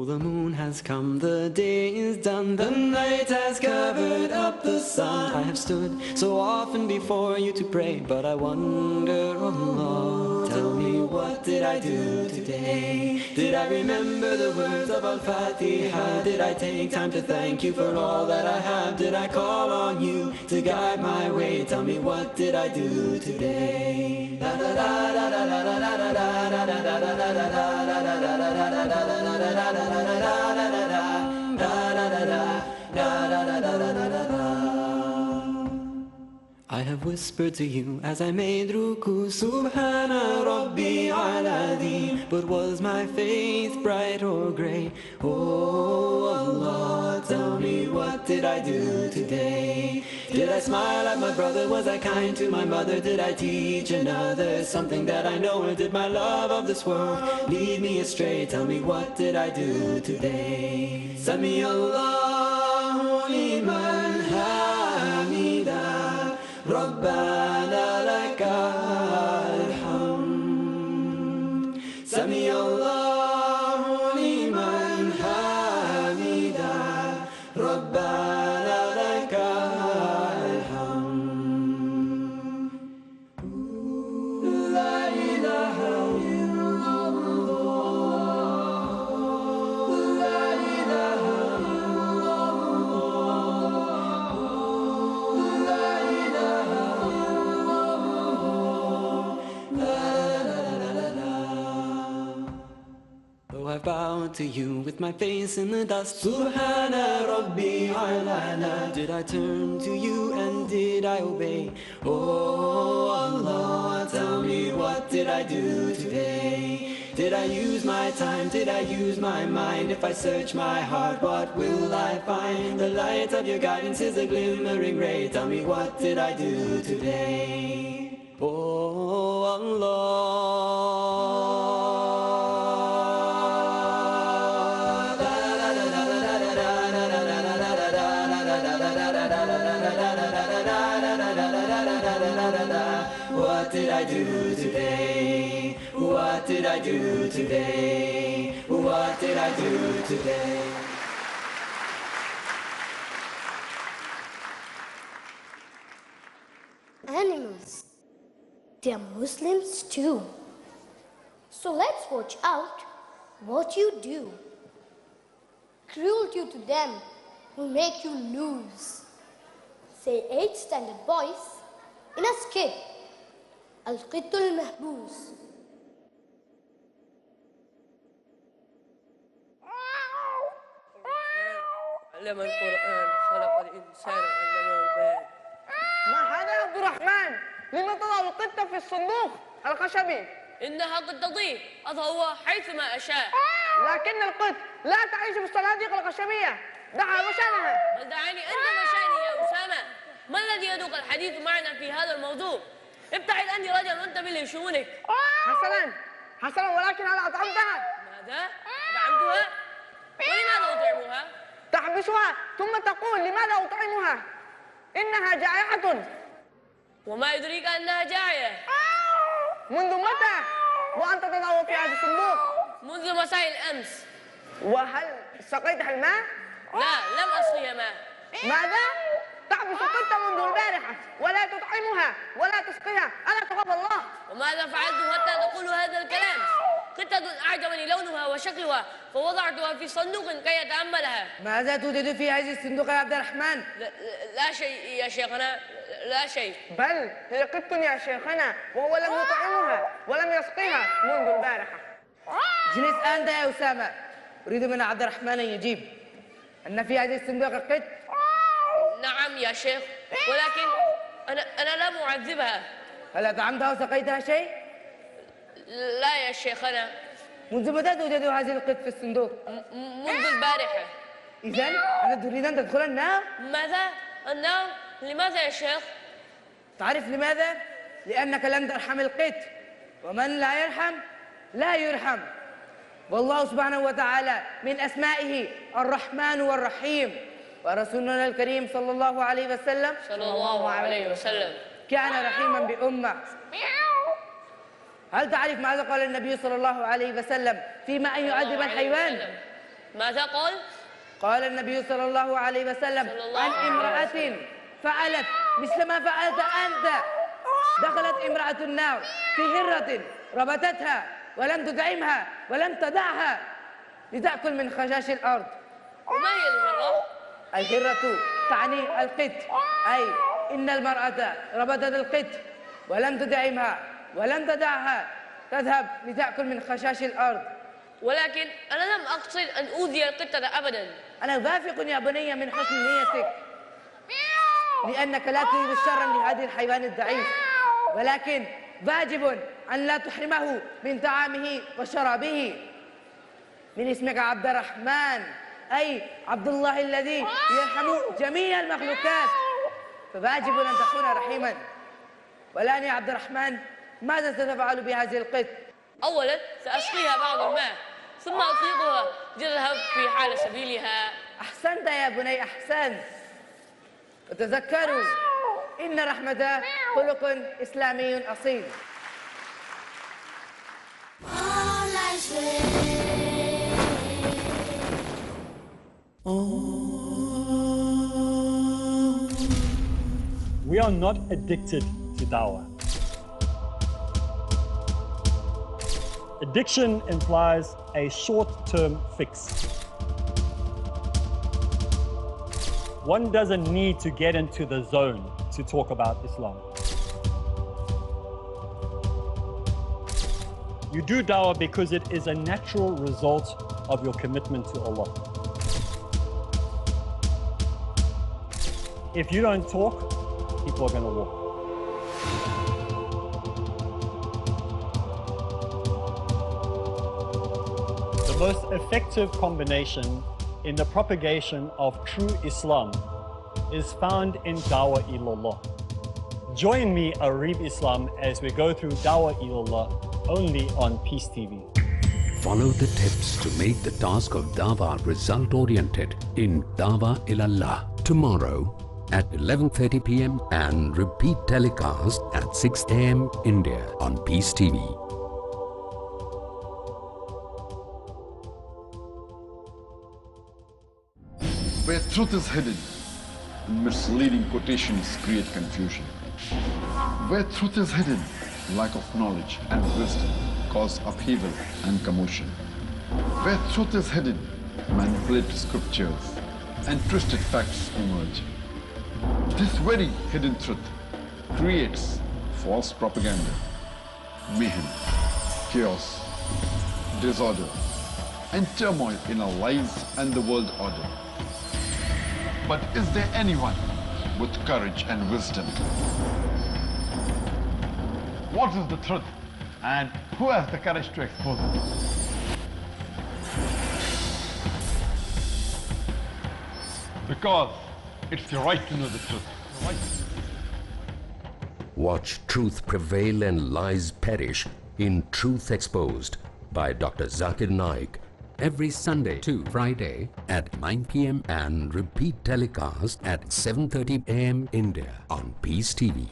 Oh, the moon has come, the day is done, the night has covered up the sun. I have stood so often before you to pray, but I wonder, oh Lord, tell me, what did I do today? Did I remember the words of Al-Fatiha? Did I take time to thank you for all that I have? Did I call on you to guide my way? Tell me, what did I do today? I have whispered to you as I made ruku, Subhana Rabbi Aladi. But was my faith bright or grey? Oh Allah, tell me, what did I do today? Did I smile at my brother? Was I kind to my mother? Did I teach another something that I know? Or did my love of this world lead me astray? Tell me, what did I do today? Sami Allahu liman hamida, ربنا لك الحمد. سمع الله لمن حمده ربنا لك الحمد. لا إله إلا الله، لا إله إلا الله، لا إله I bowed to you with my face in the dust. Subhana Rabbi Alana. Did I turn to you and did I obey? Oh Allah, tell me, what did I do today? Did I use my time? Did I use my mind? If I search my heart, what will I find? The light of your guidance is a glimmering ray. Tell me, what did I do today? Oh Allah. What did I do today? What did I do today? What did I do today? Animals, they are Muslims too. So let's watch out what you do. Cruelty to them will make you lose. Say 8 standard boys in a skit. القط المحبوس. علم القرآن خلق الإنسان علمه البيان. ما هذا يا عبد الرحمن؟ لما تضع القطة في الصندوق الخشبي؟ إنها قطتي أضع حيثما أشاء. لكن القط لا تعيش في الصناديق الخشبية. دعها وشأنها. بل دعني أنت وشأني يا أسامة. ما الذي يدعوك الحديث معنا في هذا الموضوع؟ ابتعد عني رجل وانتبه لشؤونك. حسنا حسنا، ولكن هل أطعمتها؟ ماذا؟ أطعمتها؟ ولماذا أطعمها؟ تحبسها ثم تقول لماذا أطعمها؟ إنها جائعة. وما يدريك أنها جائعة؟ منذ متى وأنت تضع في هذا الصندوق؟ منذ مساء الأمس. وهل سقيتها الماء؟ لا، لم أسقيها ماء. ماذا؟ تحبس القطة منذ البارحة ولا تطعمها ولا تسقيها، ألا تخاف الله؟ وماذا فعلت حتى تقول هذا الكلام؟ قطة أعجبني لونها وشكلها فوضعتها في صندوق كي أتأملها. ماذا توجد في هذه الصندوق يا عبد الرحمن؟ لا شيء يا شيخنا، لا شيء. بل هي قط يا شيخنا، وهو لم يطعمها ولم يسقيها منذ البارحة. جلس أنت يا أسامة. أريد من عبد الرحمن أن يجيب أن في هذه الصندوق قط. نعم يا شيخ، ولكن أنا لم أعذبها. هل أطعمتها وسقيتها شيء؟ لا يا شيخنا. منذ متى توجد هذه القط في الصندوق؟ منذ البارحة. إذن أنا تريد أن تدخل النار؟ ماذا؟ النار؟ لماذا يا شيخ؟ تعرف لماذا؟ لأنك لم ترحم القط، ومن لا يرحم لا يرحم. والله سبحانه وتعالى من أسمائه الرحمن والرحيم، ورسولنا الكريم صلى الله عليه وسلم كان رحيما بأمة. هل تعرف ماذا قال النبي صلى الله عليه وسلم فيما أن يعذب الحيوان؟ ماذا قال؟ قال النبي صلى الله عليه وسلم عن امرأة فعلت مثل ما فعلت أنت. دخلت امرأة النار في هرة ربطتها ولم تدعمها ولم تدعها لتأكل من خشاش الأرض. وما هي الهرة؟ الهرة تعني القط، أي إن المرأة ربطت القط ولم تدعمها ولم تدعها تذهب لتأكل من خشاش الأرض. ولكن أنا لم أقصد أن أوذي القطة أبدا. أنا واثق يا بني من حسن نيتك، لأنك لا تريد شرا لهذا الحيوان الضعيف، ولكن واجب أن لا تحرمه من طعامه وشرابه. من اسمك عبد الرحمن، أي عبد الله الذي يرحم جميع المخلوقات، فواجب أن تكون رحيما. والآن يا عبد الرحمن، ماذا ستفعل بهذه القط؟ أولا سأسقيها بعض الماء ثم أطلقها لتذهب في حال سبيلها. أحسنت يا بني، أحسنت. وتذكروا إن الرحمة خلق إسلامي أصيل. We are not addicted to dawah. Addiction implies a short-term fix. One doesn't need to get into the zone to talk about Islam. You do dawah because it is a natural result of your commitment to Allah. If you don't talk, people are going to walk. The most effective combination in the propagation of true Islam is found in Dawah Ilallah. Join me, Arib Islam, as we go through Dawah Ilallah only on Peace TV. Follow the tips to make the task of Dawah result-oriented in Dawah Ilallah tomorrow at 11:30 p.m. and repeat telecast at 6 a.m. India on Peace TV. Where truth is hidden, misleading quotations create confusion. Where truth is hidden, lack of knowledge and wisdom cause upheaval and commotion. Where truth is hidden, manipulated scriptures and twisted facts emerge. This very hidden truth creates false propaganda, mayhem, chaos, disorder, and turmoil in our lives and the world order. But is there anyone with courage and wisdom? What is the truth, and who has the courage to expose it? Because it's your right to know the truth. Watch truth prevail and lies perish in Truth Exposed by Dr. Zakir Naik every Sunday to Friday at 9 p.m. and repeat telecast at 7:30 a.m. India on Peace TV.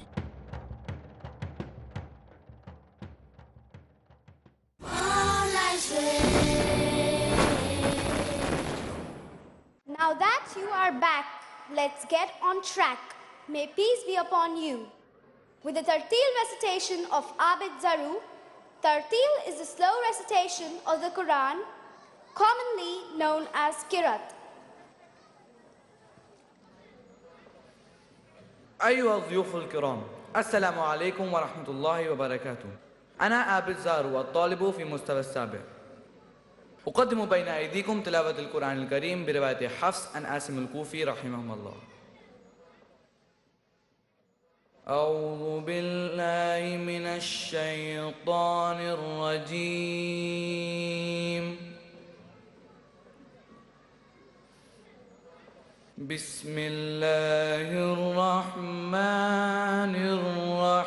Now that you are back, let's get on track. May peace be upon you. With the Tartil recitation of Abid Zaru, Tartil is the slow recitation of the Quran, commonly known as Qirat. أيها الضيوف الكرام، السلام عليكم ورحمة الله وبركاته. أنا عابد زارو الطالب في مستوى السابع. أقدم بين أيديكم تلاوة القرآن الكريم برواية حفص عن عاصم الكوفي رحمه الله. أعوذ بالله من الشيطان الرجيم. بسم الله الرحمن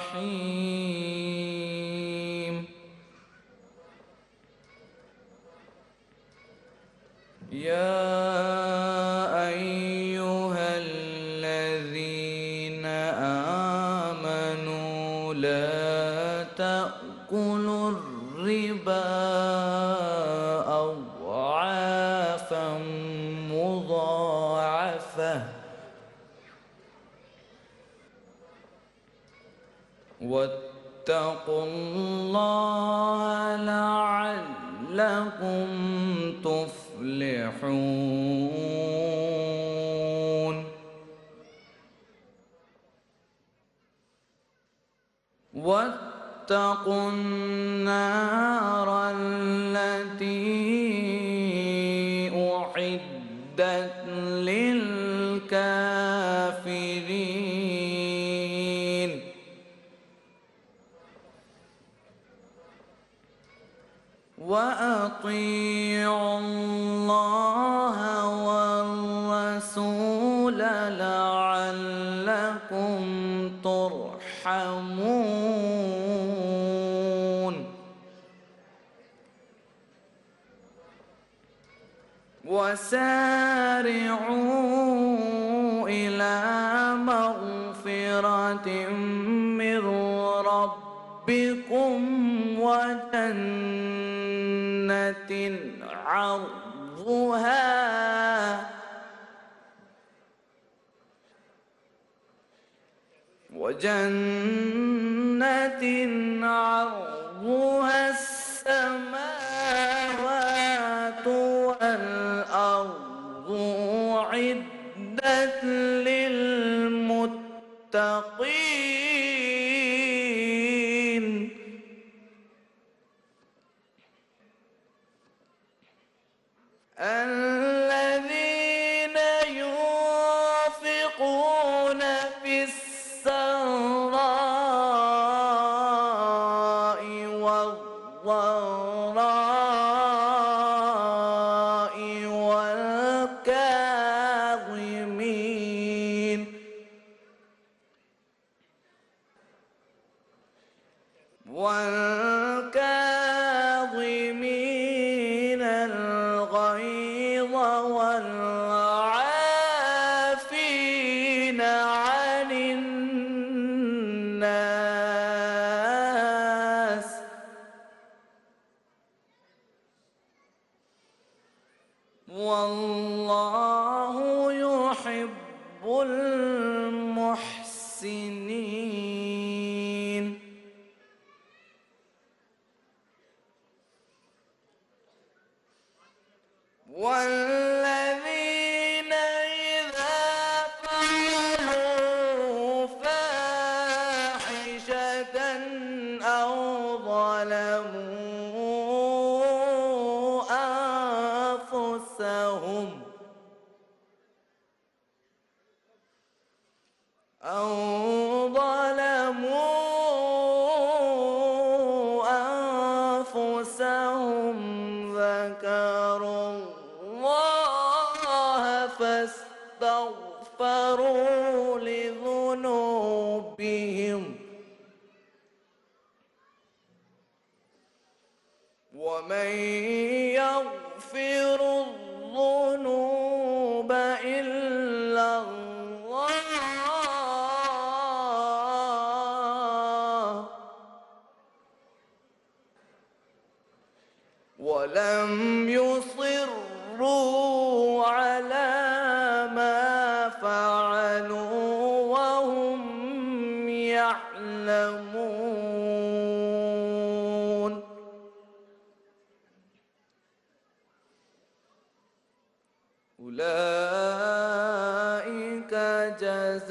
الرحيم. يا أيها الذين آمنوا لا تأكلوا الربا أضعافا مضاعفة واتقوا الله لعلكم تفلحون واتقوا النار التي أعدت للكافرين وأطيعوا الله والرسول لعلكم ترحمون وسارعوا إلى مغفرة من ربكم وجنة عرضها السماوات والأرض أعدت للمتقين الذين ينفقون في السراء والضراء والكاظمين الغيظ والعافين عن الناس والله يحب المحسنين والذين إذا فعلوا فاحشة أو ظلموا أنفسهم ذكروا الله فاستغفروا لذنوبهم ومن يغفر الذنوب إلا الله ولم يصروا على ما فعلوا وهم يعلمون أولئك جزاؤهم